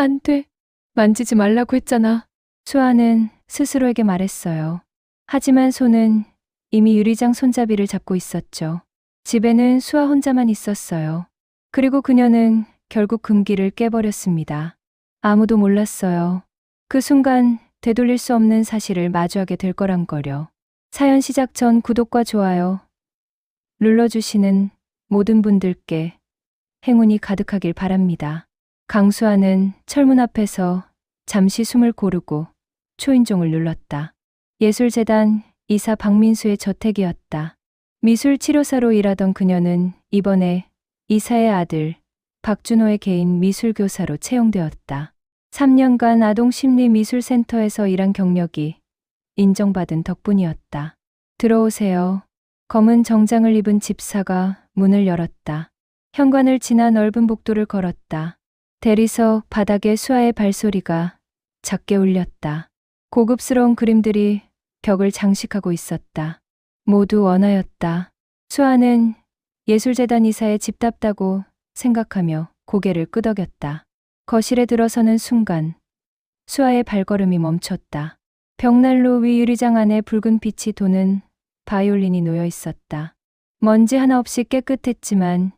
안 돼. 만지지 말라고 했잖아. 수아는 스스로에게 말했어요. 하지만 손은 이미 유리장 손잡이를 잡고 있었죠. 집에는 수아 혼자만 있었어요. 그리고 그녀는 결국 금기를 깨버렸습니다. 아무도 몰랐어요. 그 순간 되돌릴 수 없는 사실을 마주하게 될 거란 거려. 사연 시작 전 구독과 좋아요 눌러주시는 모든 분들께 행운이 가득하길 바랍니다. 강수아는 철문 앞에서 잠시 숨을 고르고 초인종을 눌렀다. 예술재단 이사 박민수의 저택이었다. 미술치료사로 일하던 그녀는 이번에 이사의 아들 박준호의 개인 미술교사로 채용되었다. 3년간 아동심리미술센터에서 일한 경력이 인정받은 덕분이었다. 들어오세요. 검은 정장을 입은 집사가 문을 열었다. 현관을 지나 넓은 복도를 걸었다. 대리석 바닥에 수아의 발소리가 작게 울렸다. 고급스러운 그림들이 벽을 장식하고 있었다. 모두 원화였다. 수아는 예술재단 이사의 집답다고 생각하며 고개를 끄덕였다. 거실에 들어서는 순간 수아의 발걸음이 멈췄다. 벽난로 위 유리장 안에 붉은 빛이 도는 바이올린이 놓여 있었다. 먼지 하나 없이 깨끗했지만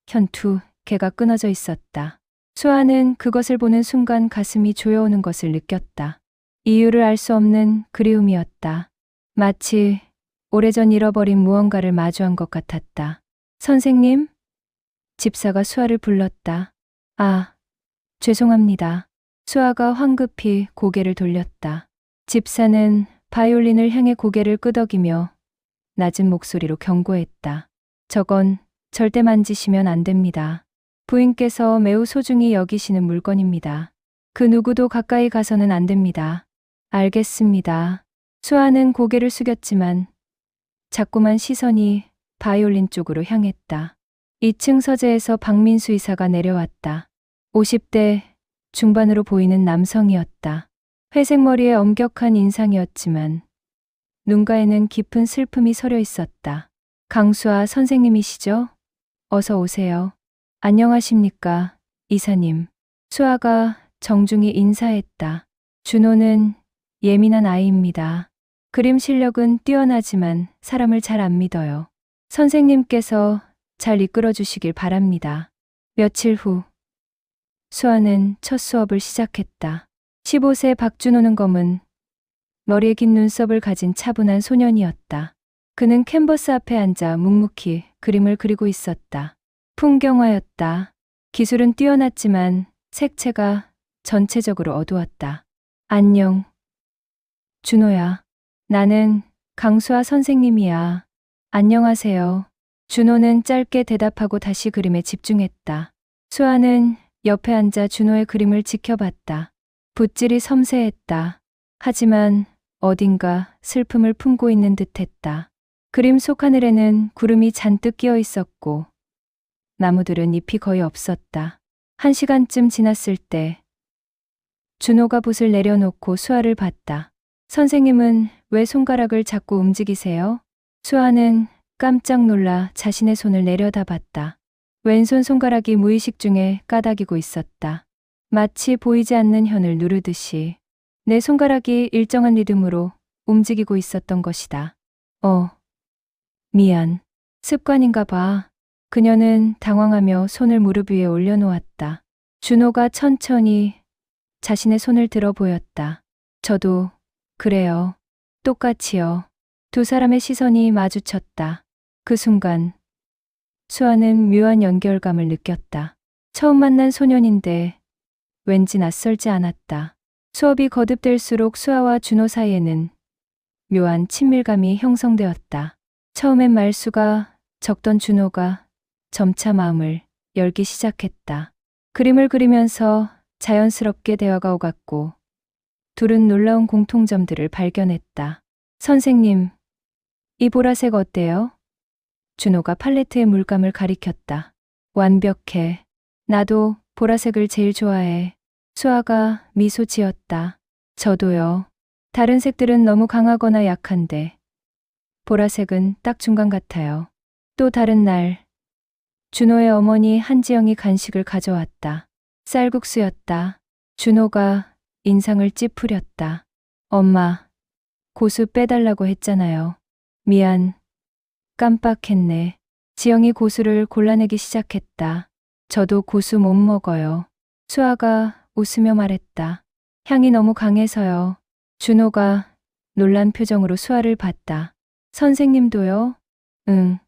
현 두 개가 끊어져 있었다. 수아는 그것을 보는 순간 가슴이 조여오는 것을 느꼈다. 이유를 알 수 없는 그리움이었다. 마치 오래전 잃어버린 무언가를 마주한 것 같았다. 선생님? 집사가 수아를 불렀다. 아, 죄송합니다. 수아가 황급히 고개를 돌렸다. 집사는 바이올린을 향해 고개를 끄덕이며 낮은 목소리로 경고했다. 저건 절대 만지시면 안 됩니다. 부인께서 매우 소중히 여기시는 물건입니다. 그 누구도 가까이 가서는 안 됩니다. 알겠습니다. 수아는 고개를 숙였지만 자꾸만 시선이 바이올린 쪽으로 향했다. 2층 서재에서 박민수 이사가 내려왔다. 50대 중반으로 보이는 남성이었다. 회색 머리에 엄격한 인상이었지만 눈가에는 깊은 슬픔이 서려 있었다. 강수아 선생님이시죠? 어서 오세요. 안녕하십니까, 이사님. 수아가 정중히 인사했다. 준호는 예민한 아이입니다. 그림 실력은 뛰어나지만 사람을 잘 안 믿어요. 선생님께서 잘 이끌어 주시길 바랍니다. 며칠 후 수아는 첫 수업을 시작했다. 15세 박준호는 검은 머리에 긴 눈썹을 가진 차분한 소년이었다. 그는 캔버스 앞에 앉아 묵묵히 그림을 그리고 있었다. 풍경화였다. 기술은 뛰어났지만 색채가 전체적으로 어두웠다. 안녕, 준호야. 나는 강수아 선생님이야. 안녕하세요. 준호는 짧게 대답하고 다시 그림에 집중했다. 수아는 옆에 앉아 준호의 그림을 지켜봤다. 붓질이 섬세했다. 하지만 어딘가 슬픔을 품고 있는 듯했다. 그림 속 하늘에는 구름이 잔뜩 끼어 있었고 나무들은 잎이 거의 없었다. 1시간쯤 지났을 때 준호가 붓을 내려놓고 수아를 봤다. 선생님은 왜 손가락을 자꾸 움직이세요? 수아는 깜짝 놀라 자신의 손을 내려다봤다. 왼손 손가락이 무의식 중에 까닥이고 있었다. 마치 보이지 않는 현을 누르듯이 내 손가락이 일정한 리듬으로 움직이고 있었던 것이다. 미안. 습관인가 봐. 그녀는 당황하며 손을 무릎 위에 올려놓았다. 준호가 천천히 자신의 손을 들어 보였다. 저도 그래요. 똑같이요. 두 사람의 시선이 마주쳤다. 그 순간 수아는 묘한 연결감을 느꼈다. 처음 만난 소년인데 왠지 낯설지 않았다. 수업이 거듭될수록 수아와 준호 사이에는 묘한 친밀감이 형성되었다. 처음엔 말수가 적던 준호가 점차 마음을 열기 시작했다. 그림을 그리면서 자연스럽게 대화가 오갔고 둘은 놀라운 공통점들을 발견했다. 선생님, 이 보라색 어때요? 준호가 팔레트의 물감을 가리켰다. 완벽해. 나도 보라색을 제일 좋아해. 수아가 미소 지었다. 저도요. 다른 색들은 너무 강하거나 약한데 보라색은 딱 중간 같아요. 또 다른 날 준호의 어머니 한지영이 간식을 가져왔다. 쌀국수였다. 준호가 인상을 찌푸렸다. 엄마, 고수 빼달라고 했잖아요. 미안. 깜빡했네. 지영이 고수를 골라내기 시작했다. 저도 고수 못 먹어요. 수아가 웃으며 말했다. 향이 너무 강해서요. 준호가 놀란 표정으로 수아를 봤다. 선생님도요? 응.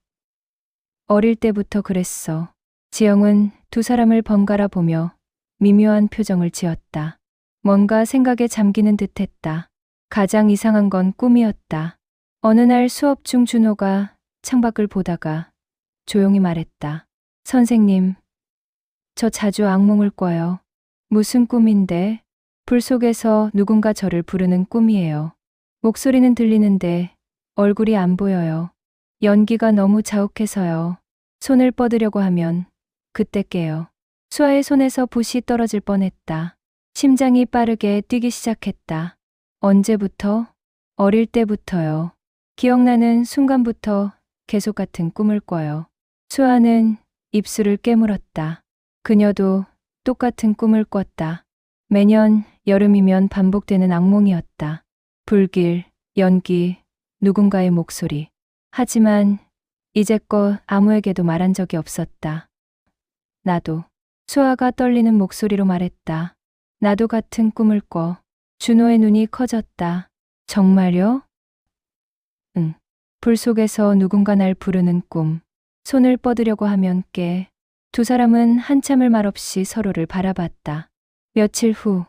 어릴 때부터 그랬어. 지영은 두 사람을 번갈아 보며 미묘한 표정을 지었다. 뭔가 생각에 잠기는 듯했다. 가장 이상한 건 꿈이었다. 어느 날 수업 중 준호가 창밖을 보다가 조용히 말했다. 선생님, 저 자주 악몽을 꿔요. 무슨 꿈인데? 불 속에서 누군가 저를 부르는 꿈이에요. 목소리는 들리는데 얼굴이 안 보여요. 연기가 너무 자욱해서요. 손을 뻗으려고 하면 그때 깨요. 수아의 손에서 붓이 떨어질 뻔했다. 심장이 빠르게 뛰기 시작했다. 언제부터? 어릴 때부터요. 기억나는 순간부터 계속 같은 꿈을 꿔요. 수아는 입술을 깨물었다. 그녀도 똑같은 꿈을 꿨다. 매년 여름이면 반복되는 악몽이었다. 불길, 연기, 누군가의 목소리. 하지만 이제껏 아무에게도 말한 적이 없었다. 나도. 수아가 떨리는 목소리로 말했다. 나도 같은 꿈을 꿔. 준호의 눈이 커졌다. 정말요? 응. 불 속에서 누군가 날 부르는 꿈. 손을 뻗으려고 하면 깨. 두 사람은 한참을 말없이 서로를 바라봤다. 며칠 후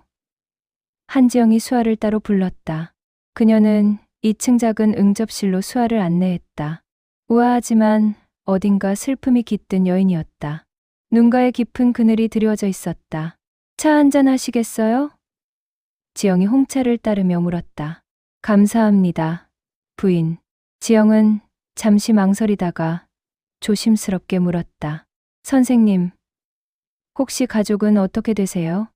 한지영이 수아를 따로 불렀다. 그녀는 2층 작은 응접실로 수아를 안내했다. 우아하지만 어딘가 슬픔이 깃든 여인이었다. 눈가에 깊은 그늘이 드리워져 있었다. 차 한잔 하시겠어요? 지영이 홍차를 따르며 물었다. 감사합니다, 부인. 지영은 잠시 망설이다가 조심스럽게 물었다. 선생님, 혹시 가족은 어떻게 되세요?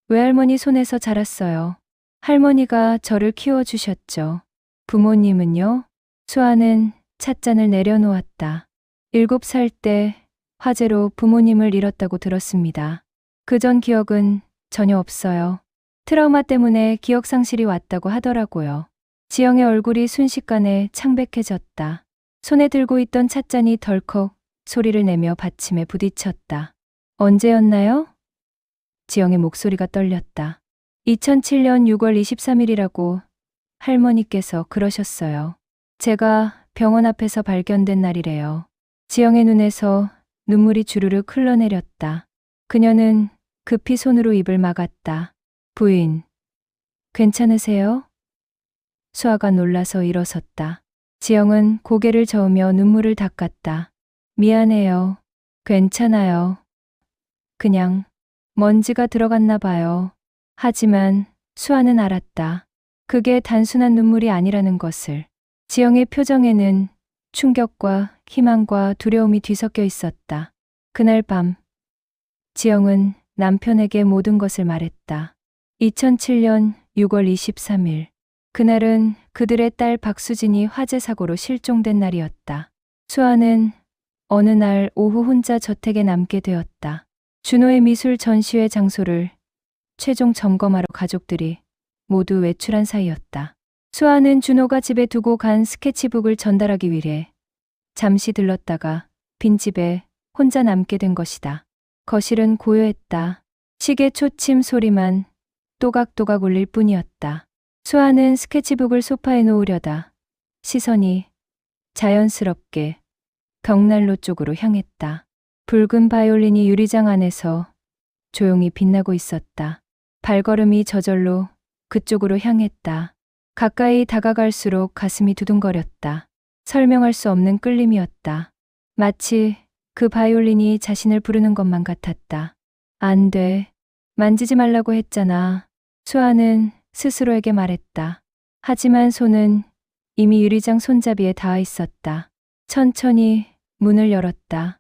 외할머니 손에서 자랐어요. 할머니가 저를 키워주셨죠. 부모님은요? 수아는 찻잔을 내려놓았다. 7살 때 화재로 부모님을 잃었다고 들었습니다. 그전 기억은 전혀 없어요. 트라우마 때문에 기억 상실이 왔다고 하더라고요. 지영의 얼굴이 순식간에 창백해졌다. 손에 들고 있던 찻잔이 덜컥 소리를 내며 받침에 부딪혔다. 언제였나요? 지영의 목소리가 떨렸다. 2007년 6월 23일이라고 할머니께서 그러셨어요. 제가 병원 앞에서 발견된 날이래요. 지영의 눈에서 눈물이 주르륵 흘러내렸다. 그녀는 급히 손으로 입을 막았다. 부인, 괜찮으세요? 수아가 놀라서 일어섰다. 지영은 고개를 저으며 눈물을 닦았다. 미안해요. 괜찮아요. 그냥 먼지가 들어갔나 봐요. 하지만 수아는 알았다. 그게 단순한 눈물이 아니라는 것을. 지영의 표정에는 충격과 희망과 두려움이 뒤섞여 있었다. 그날 밤, 지영은 남편에게 모든 것을 말했다. 2007년 6월 23일. 그날은 그들의 딸 박수진이 화재 사고로 실종된 날이었다. 수아는 어느 날 오후 혼자 저택에 남게 되었다. 준호의 미술 전시회 장소를 최종 점검하러 가족들이 모두 외출한 사이였다. 수아는 준호가 집에 두고 간 스케치북을 전달하기 위해 잠시 들렀다가 빈집에 혼자 남게 된 것이다. 거실은 고요했다. 시계 초침 소리만 또각또각 울릴 뿐이었다. 수아는 스케치북을 소파에 놓으려다 시선이 자연스럽게 벽난로 쪽으로 향했다. 붉은 바이올린이 유리장 안에서 조용히 빛나고 있었다. 발걸음이 저절로 그쪽으로 향했다. 가까이 다가갈수록 가슴이 두둥거렸다. 설명할 수 없는 끌림이었다. 마치 그 바이올린이 자신을 부르는 것만 같았다. 안 돼. 만지지 말라고 했잖아. 수아는 스스로에게 말했다. 하지만 손은 이미 유리장 손잡이에 닿아 있었다. 천천히 문을 열었다.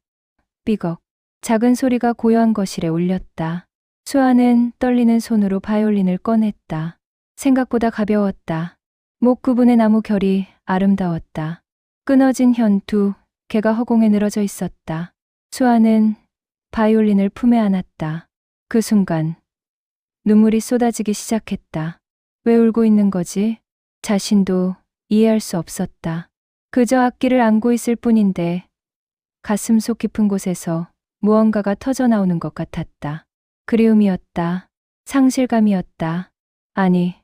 삐걱. 작은 소리가 고요한 거실에 울렸다. 수아는 떨리는 손으로 바이올린을 꺼냈다. 생각보다 가벼웠다. 목 부분의 나무 결이 아름다웠다. 끊어진 현두, 개가 허공에 늘어져 있었다. 수아는 바이올린을 품에 안았다. 그 순간 눈물이 쏟아지기 시작했다. 왜 울고 있는 거지? 자신도 이해할 수 없었다. 그저 악기를 안고 있을 뿐인데 가슴 속 깊은 곳에서 무언가가 터져 나오는 것 같았다. 그리움이었다. 상실감이었다. 아니,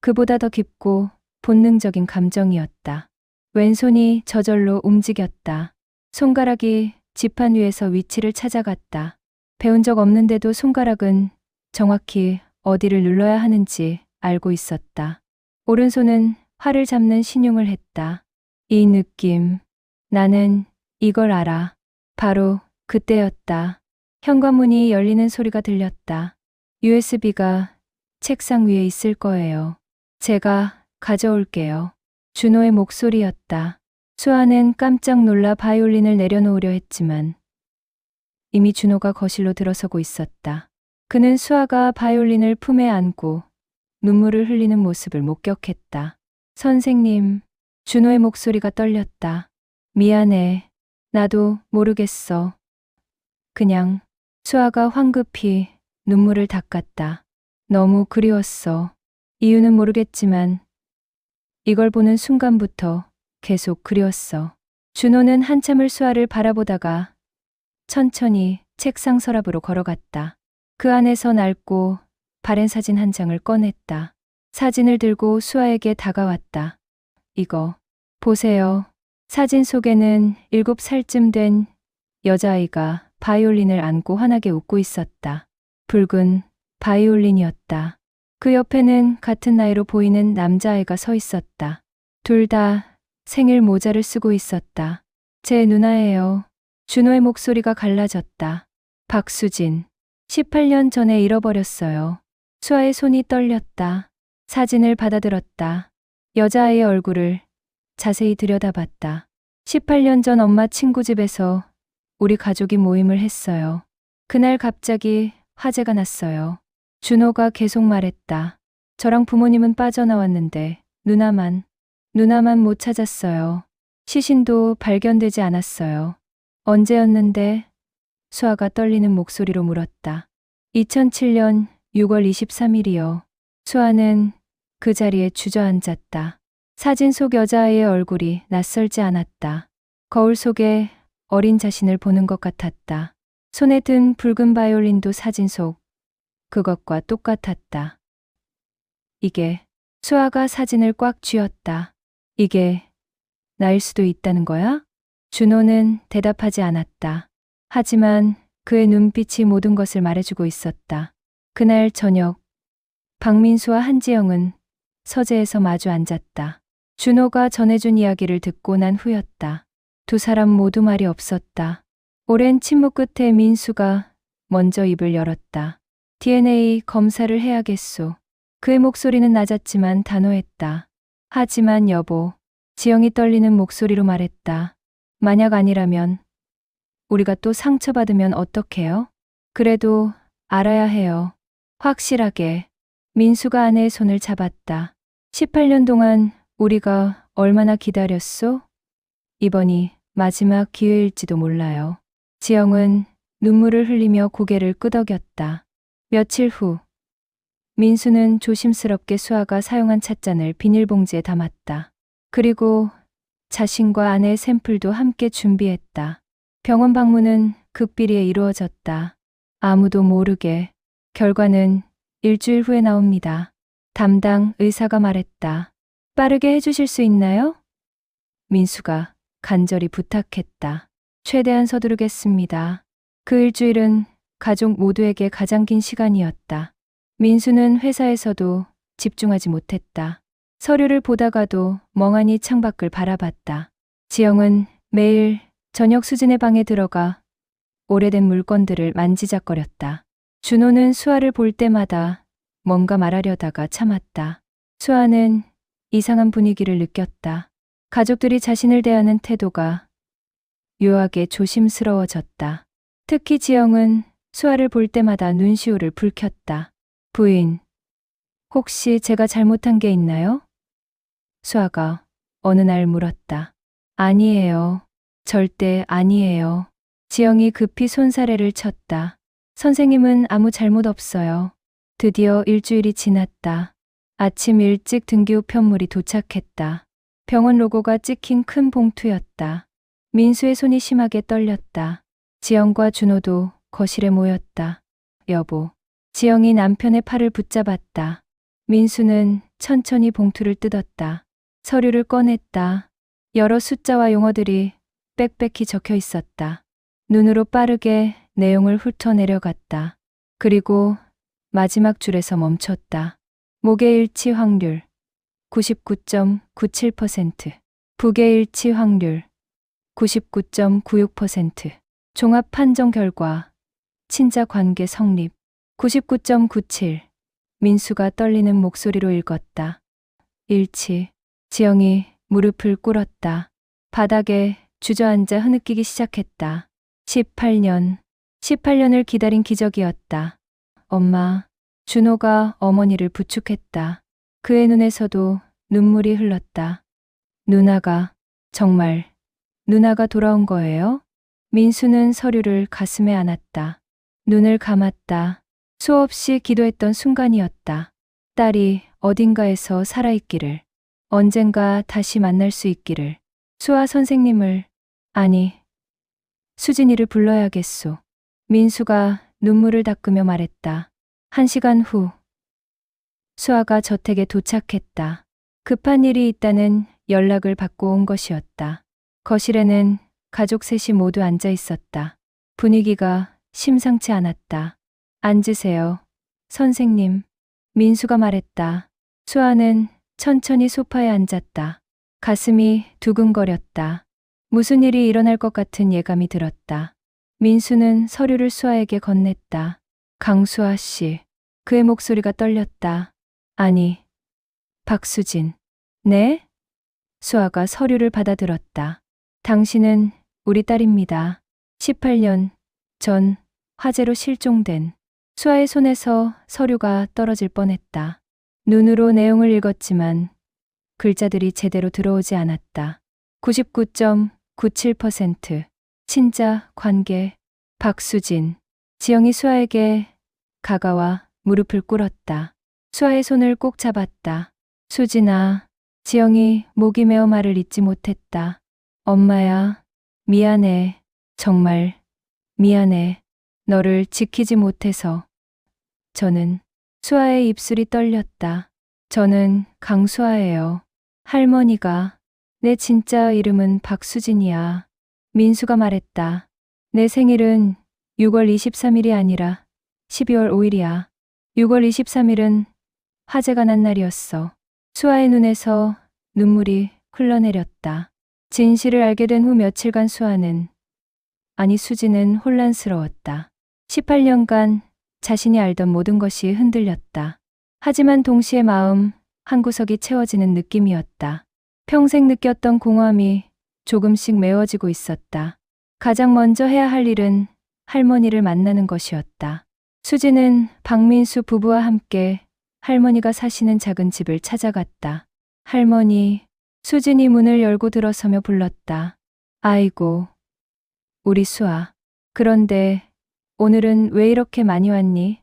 그보다 더 깊고 본능적인 감정이었다. 왼손이 저절로 움직였다. 손가락이 지판 위에서 위치를 찾아갔다. 배운 적 없는데도 손가락은 정확히 어디를 눌러야 하는지 알고 있었다. 오른손은 활을 잡는 신용을 했다. 이 느낌, 나는 이걸 알아. 바로 그때였다. 현관문이 열리는 소리가 들렸다. USB가 책상 위에 있을 거예요. 제가 가져올게요. 준호의 목소리였다. 수아는 깜짝 놀라 바이올린을 내려놓으려 했지만 이미 준호가 거실로 들어서고 있었다. 그는 수아가 바이올린을 품에 안고 눈물을 흘리는 모습을 목격했다. 선생님, 준호의 목소리가 떨렸다. 미안해. 나도 모르겠어. 그냥 수아가 황급히 눈물을 닦았다. 너무 그리웠어. 이유는 모르겠지만 이걸 보는 순간부터 계속 그리웠어. 준호는 한참을 수아를 바라보다가 천천히 책상 서랍으로 걸어갔다. 그 안에서 낡고 바랜 사진 한 장을 꺼냈다. 사진을 들고 수아에게 다가왔다. 이거 보세요. 사진 속에는 7살쯤 된 여자아이가 바이올린을 안고 환하게 웃고 있었다. 붉은 바이올린이었다. 그 옆에는 같은 나이로 보이는 남자아이가 서 있었다. 둘 다 생일 모자를 쓰고 있었다. 제 누나예요. 준호의 목소리가 갈라졌다. 박수진. 18년 전에 잃어버렸어요. 수아의 손이 떨렸다. 사진을 받아들었다. 여자아이의 얼굴을 자세히 들여다봤다. 18년 전 엄마 친구 집에서 우리 가족이 모임을 했어요. 그날 갑자기 화재가 났어요. 준호가 계속 말했다. 저랑 부모님은 빠져나왔는데 누나만 못 찾았어요. 시신도 발견되지 않았어요. 언제였는데? 수아가 떨리는 목소리로 물었다. 2007년 6월 23일이요. 수아는 그 자리에 주저앉았다. 사진 속 여자아이의 얼굴이 낯설지 않았다. 거울 속에 어린 자신을 보는 것 같았다. 손에 든 붉은 바이올린도 사진 속 그것과 똑같았다. 이게, 수아가 사진을 꽉 쥐었다. 이게 나일 수도 있다는 거야? 준호는 대답하지 않았다. 하지만 그의 눈빛이 모든 것을 말해주고 있었다. 그날 저녁, 박민수와 한지영은 서재에서 마주 앉았다. 준호가 전해준 이야기를 듣고 난 후였다. 두 사람 모두 말이 없었다. 오랜 침묵 끝에 민수가 먼저 입을 열었다. DNA 검사를 해야겠소. 그의 목소리는 낮았지만 단호했다. 하지만 여보, 지영이 떨리는 목소리로 말했다. 만약 아니라면 우리가 또 상처받으면 어떡해요? 그래도 알아야 해요. 확실하게. 민수가 아내의 손을 잡았다. 18년 동안 우리가 얼마나 기다렸소? 이번이 마지막 기회일지도 몰라요. 지영은 눈물을 흘리며 고개를 끄덕였다. 며칠 후, 민수는 조심스럽게 수아가 사용한 찻잔을 비닐봉지에 담았다. 그리고 자신과 아내의 샘플도 함께 준비했다. 병원 방문은 극비리에 이루어졌다. 아무도 모르게. 결과는 일주일 후에 나옵니다. 담당 의사가 말했다. 빠르게 해주실 수 있나요? 민수가 간절히 부탁했다. 최대한 서두르겠습니다. 그 일주일은 가족 모두에게 가장 긴 시간이었다. 민수는 회사에서도 집중하지 못했다. 서류를 보다가도 멍하니 창밖을 바라봤다. 지영은 매일 저녁 수진의 방에 들어가 오래된 물건들을 만지작거렸다. 준호는 수아를 볼 때마다 뭔가 말하려다가 참았다. 수아는 이상한 분위기를 느꼈다. 가족들이 자신을 대하는 태도가 묘하게 조심스러워졌다. 특히 지영은 수아를 볼 때마다 눈시울을 붉혔다. 부인, 혹시 제가 잘못한 게 있나요? 수아가 어느 날 물었다. 아니에요. 절대 아니에요. 지영이 급히 손사래를 쳤다. 선생님은 아무 잘못 없어요. 드디어 일주일이 지났다. 아침 일찍 등기 후 편물이 도착했다. 병원 로고가 찍힌 큰 봉투였다. 민수의 손이 심하게 떨렸다. 지영과 준호도 거실에 모였다. 여보. 지영이 남편의 팔을 붙잡았다. 민수는 천천히 봉투를 뜯었다. 서류를 꺼냈다. 여러 숫자와 용어들이 빽빽히 적혀 있었다. 눈으로 빠르게 내용을 훑어내려갔다. 그리고 마지막 줄에서 멈췄다. 목의 일치 확률 99.97%, 북의 일치 확률 99.96%, 종합 판정 결과 친자 관계 성립 99.97. 민수가 떨리는 목소리로 읽었다. 일치. 지영이 무릎을 꿇었다. 바닥에 주저앉아 흐느끼기 시작했다. 18년을 기다린 기적이었다. 엄마. 준호가 어머니를 부축했다. 그의 눈에서도 눈물이 흘렀다. 누나가, 정말 누나가 돌아온 거예요? 민수는 서류를 가슴에 안았다. 눈을 감았다. 수없이 기도했던 순간이었다. 딸이 어딘가에서 살아있기를, 언젠가 다시 만날 수 있기를, 수아 선생님을, 아니, 수진이를 불러야겠소. 민수가 눈물을 닦으며 말했다. 1시간 후, 수아가 저택에 도착했다. 급한 일이 있다는 연락을 받고 온 것이었다. 거실에는 가족 셋이 모두 앉아 있었다. 분위기가 심상치 않았다. 앉으세요. 선생님. 민수가 말했다. 수아는 천천히 소파에 앉았다. 가슴이 두근거렸다. 무슨 일이 일어날 것 같은 예감이 들었다. 민수는 서류를 수아에게 건넸다. 강수아 씨. 그의 목소리가 떨렸다. 아니, 박수진. 네? 수아가 서류를 받아들었다. 당신은 우리 딸입니다. 18년 전 화재로 실종된. 수아의 손에서 서류가 떨어질 뻔했다. 눈으로 내용을 읽었지만 글자들이 제대로 들어오지 않았다. 99.97% 친자 관계 박수진. 지영이 수아에게 가가와 무릎을 꿇었다. 수아의 손을 꼭 잡았다. 수진아. 지영이 목이 메어 말을 잇지 못했다. 엄마야. 미안해. 정말 미안해. 너를 지키지 못해서. 저는. 수아의 입술이 떨렸다. 저는 강수아예요. 할머니가. 내 진짜 이름은 박수진이야. 민수가 말했다. 내 생일은 6월 23일이 아니라 12월 5일이야. 6월 23일은 화재가 난 날이었어. 수아의 눈에서 눈물이 흘러내렸다. 진실을 알게 된 후 며칠간 수아는, 아니 수진은 혼란스러웠다. 18년간 자신이 알던 모든 것이 흔들렸다. 하지만 동시에 마음 한구석이 채워지는 느낌이었다. 평생 느꼈던 공허함이 조금씩 메워지고 있었다. 가장 먼저 해야 할 일은 할머니를 만나는 것이었다. 수진은 박민수 부부와 함께 할머니가 사시는 작은 집을 찾아갔다. 할머니. 수진이 문을 열고 들어서며 불렀다. 아이고, 우리 수아. 그런데 오늘은 왜 이렇게 많이 왔니?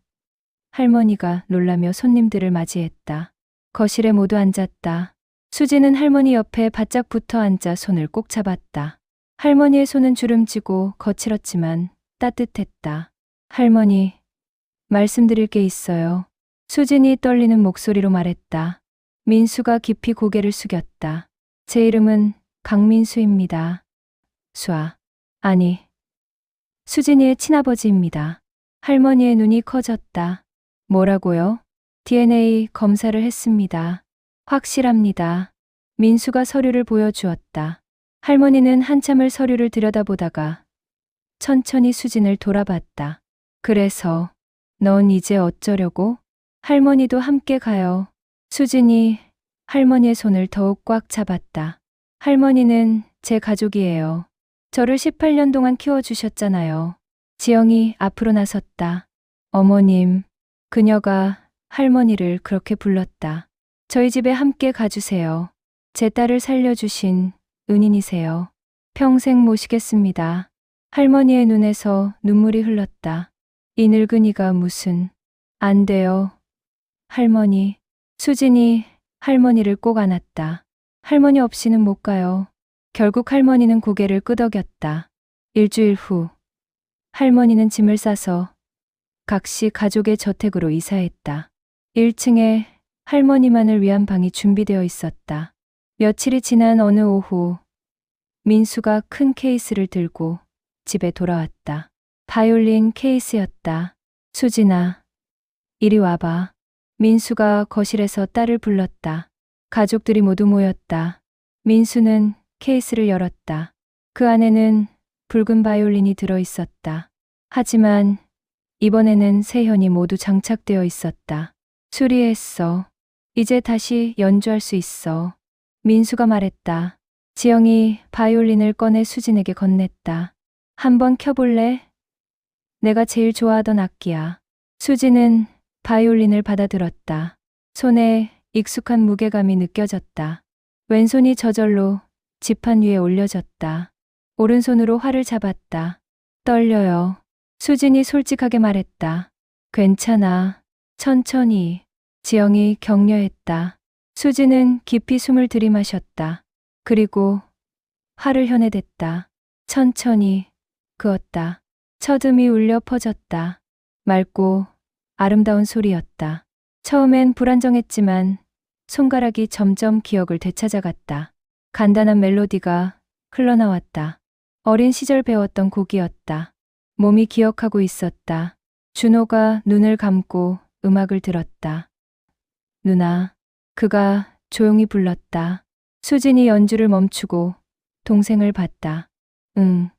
할머니가 놀라며 손님들을 맞이했다. 거실에 모두 앉았다. 수진은 할머니 옆에 바짝 붙어 앉아 손을 꼭 잡았다. 할머니의 손은 주름지고 거칠었지만 따뜻했다. 할머니, 말씀드릴 게 있어요. 수진이 떨리는 목소리로 말했다. 민수가 깊이 고개를 숙였다. 제 이름은 강민수입니다. 수아. 아니, 수진이의 친아버지입니다. 할머니의 눈이 커졌다. 뭐라고요? DNA 검사를 했습니다. 확실합니다. 민수가 서류를 보여주었다. 할머니는 한참을 서류를 들여다보다가 천천히 수진을 돌아봤다. 그래서 넌 이제 어쩌려고? 할머니도 함께 가요. 수진이 할머니의 손을 더욱 꽉 잡았다. 할머니는 제 가족이에요. 저를 18년 동안 키워주셨잖아요. 지영이 앞으로 나섰다. 어머님. 그녀가 할머니를 그렇게 불렀다. 저희 집에 함께 가주세요. 제 딸을 살려주신 은인이세요. 평생 모시겠습니다. 할머니의 눈에서 눈물이 흘렀다. 이 늙은이가 무슨. 안 돼요. 할머니. 수진이 할머니를 꼭 안았다. 할머니 없이는 못 가요. 결국 할머니는 고개를 끄덕였다. 일주일 후 할머니는 짐을 싸서 각시 가족의 저택으로 이사했다. 1층에 할머니만을 위한 방이 준비되어 있었다. 며칠이 지난 어느 오후 민수가 큰 케이스를 들고 집에 돌아왔다. 바이올린 케이스였다. 수진아, 이리 와봐. 민수가 거실에서 딸을 불렀다. 가족들이 모두 모였다. 민수는 케이스를 열었다. 그 안에는 붉은 바이올린이 들어 있었다. 하지만 이번에는 세 현이 모두 장착되어 있었다. 수리했어. 이제 다시 연주할 수 있어. 민수가 말했다. 지영이 바이올린을 꺼내 수진에게 건넸다. 한번 켜볼래? 내가 제일 좋아하던 악기야. 수진은 바이올린을 받아들었다. 손에 익숙한 무게감이 느껴졌다. 왼손이 저절로 지판 위에 올려졌다. 오른손으로 활을 잡았다. 떨려요. 수진이 솔직하게 말했다. 괜찮아. 천천히. 지영이 격려했다. 수진은 깊이 숨을 들이마셨다. 그리고 활을 현해댔다. 천천히 그었다. 첫음이 울려 퍼졌다. 맑고 아름다운 소리였다. 처음엔 불안정했지만 손가락이 점점 기억을 되찾아갔다. 간단한 멜로디가 흘러나왔다. 어린 시절 배웠던 곡이었다. 몸이 기억하고 있었다. 준호가 눈을 감고 음악을 들었다. 누나, 그가 조용히 불렀다. 수진이 연주를 멈추고 동생을 봤다. 응.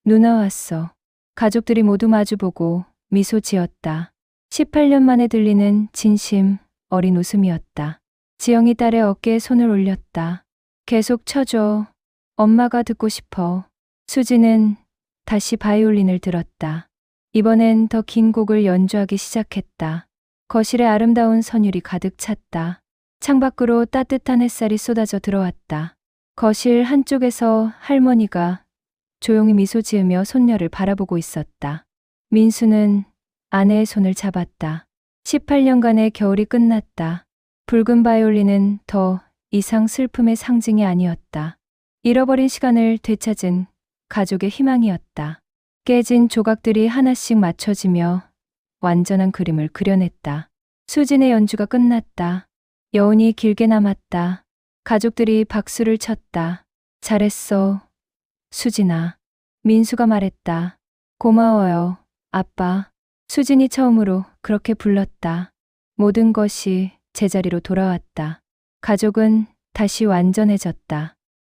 누나 왔어. 가족들이 모두 마주보고 미소 지었다. 18년 만에 들리는 진심 어린 웃음이었다. 지영이 딸의 어깨에 손을 올렸다. 계속 쳐줘. 엄마가 듣고 싶어. 수지는 다시 바이올린을 들었다. 이번엔 더 긴 곡을 연주하기 시작했다. 거실에 아름다운 선율이 가득 찼다. 창밖으로 따뜻한 햇살이 쏟아져 들어왔다. 거실 한쪽에서 할머니가 조용히 미소 지으며 손녀를 바라보고 있었다. 민수는 아내의 손을 잡았다. 18년간의 겨울이 끝났다. 붉은 바이올린은 더 이상 슬픔의 상징이 아니었다. 잃어버린 시간을 되찾은 가족의 희망이었다. 깨진 조각들이 하나씩 맞춰지며 완전한 그림을 그려냈다. 수진의 연주가 끝났다. 여운이 길게 남았다. 가족들이 박수를 쳤다. 잘했어, 수진아. 민수가 말했다. 고마워요, 아빠. 수진이 처음으로 그렇게 불렀다. 모든 것이 제자리로 돌아왔다. 가족은 다시 완전해졌다.